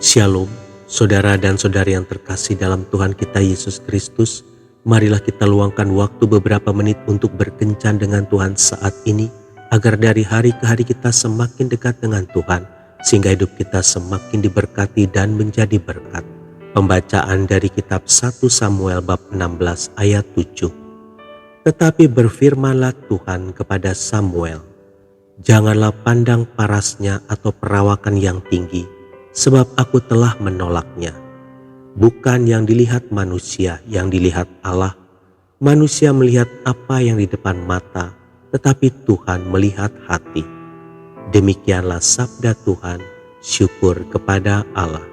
Shalom, saudara dan saudari yang terkasih dalam Tuhan kita Yesus Kristus. Marilah kita luangkan waktu beberapa menit untuk berkencan dengan Tuhan saat ini, agar dari hari ke hari kita semakin dekat dengan Tuhan, sehingga hidup kita semakin diberkati dan menjadi berkat. Pembacaan dari kitab 1 Samuel bab 16 ayat 7. Tetapi berfirmanlah Tuhan kepada Samuel, janganlah pandang parasnya atau perawakan yang tinggi, sebab aku telah menolaknya. Bukan yang dilihat manusia, yang dilihat Allah. Manusia melihat apa yang di depan mata, tetapi Tuhan melihat hati. Demikianlah sabda Tuhan, syukur kepada Allah.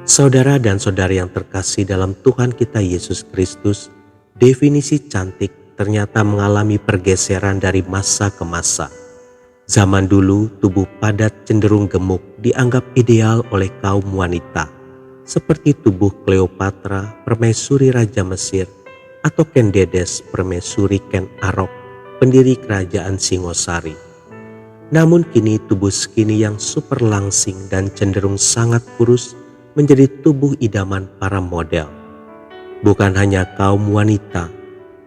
Saudara dan saudari yang terkasih dalam Tuhan kita Yesus Kristus, definisi cantik ternyata mengalami pergeseran dari masa ke masa. Zaman dulu, tubuh padat cenderung gemuk dianggap ideal oleh kaum wanita, seperti tubuh Kleopatra, permaisuri Raja Mesir, atau Kendedes, permaisuri Ken Arok, pendiri kerajaan Singosari. Namun kini tubuh skinny yang super langsing dan cenderung sangat kurus menjadi tubuh idaman para model. Bukan hanya kaum wanita,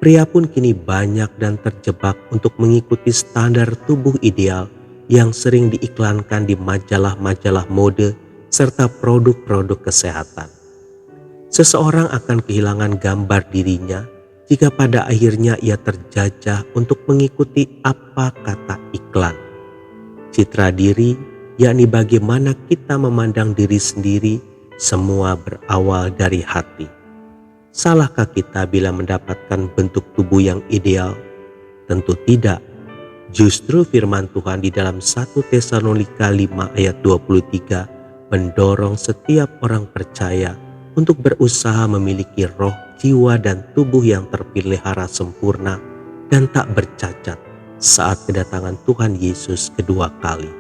pria pun kini banyak dan terjebak untuk mengikuti standar tubuh ideal yang sering diiklankan di majalah-majalah mode serta produk-produk kesehatan. Seseorang akan kehilangan gambar dirinya jika pada akhirnya ia terjajah untuk mengikuti apa kata iklan. Citra diri, yakni bagaimana kita memandang diri sendiri, semua berawal dari hati. Salahkah kita bila mendapatkan bentuk tubuh yang ideal? Tentu tidak. Justru firman Tuhan di dalam 1 Tesalonika 5 ayat 23 mendorong setiap orang percaya untuk berusaha memiliki roh, jiwa, dan tubuh yang terpelihara sempurna dan tak bercacat saat kedatangan Tuhan Yesus kedua kali.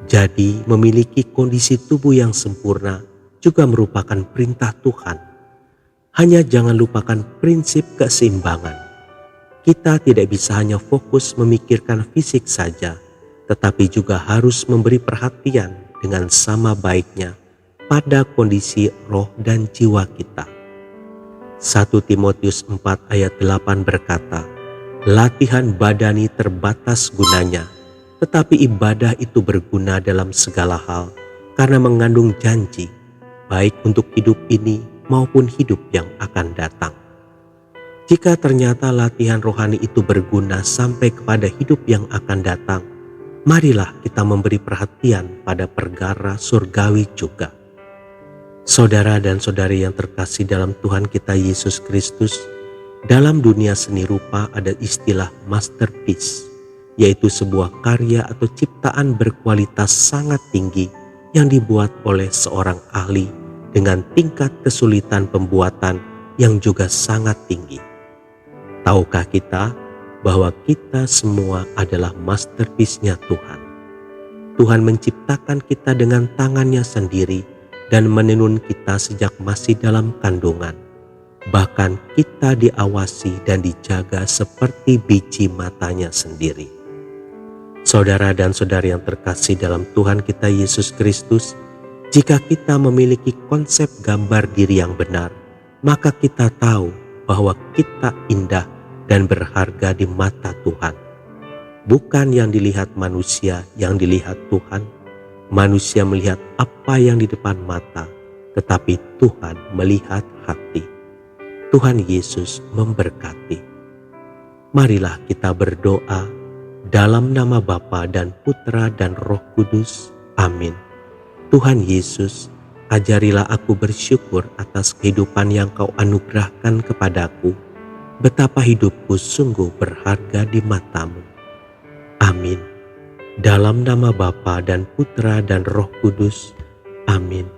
Jadi, memiliki kondisi tubuh yang sempurna juga merupakan perintah Tuhan. Hanya jangan lupakan prinsip keseimbangan. Kita tidak bisa hanya fokus memikirkan fisik saja, tetapi juga harus memberi perhatian dengan sama baiknya pada kondisi roh dan jiwa kita. 1 Timotius 4 ayat 8 berkata, latihan badani terbatas gunanya, tetapi ibadah itu berguna dalam segala hal, karena mengandung janji, baik untuk hidup ini maupun hidup yang akan datang. Jika ternyata latihan rohani itu berguna sampai kepada hidup yang akan datang, marilah kita memberi perhatian pada perkara surgawi juga. Saudara dan saudari yang terkasih dalam Tuhan kita Yesus Kristus, dalam dunia seni rupa ada istilah masterpiece, yaitu sebuah karya atau ciptaan berkualitas sangat tinggi yang dibuat oleh seorang ahli dengan tingkat kesulitan pembuatan yang juga sangat tinggi. Tahukah kita bahwa kita semua adalah masterpiece-nya Tuhan? Tuhan menciptakan kita dengan tangannya sendiri dan menenun kita sejak masih dalam kandungan. Bahkan kita diawasi dan dijaga seperti biji matanya sendiri. Saudara dan saudari yang terkasih dalam Tuhan kita Yesus Kristus, jika kita memiliki konsep gambar diri yang benar, maka kita tahu bahwa kita indah dan berharga di mata Tuhan. Bukan yang dilihat manusia, yang dilihat Tuhan. Manusia melihat apa yang di depan mata, tetapi Tuhan melihat hati. Tuhan Yesus memberkati. Marilah kita berdoa dalam nama Bapa dan Putra dan Roh Kudus. Amin. Tuhan Yesus, ajarilah aku bersyukur atas kehidupan yang Kau anugerahkan kepadaku, betapa hidupku sungguh berharga di mata-Mu. Amin. Dalam nama Bapa dan Putra dan Roh Kudus. Amin.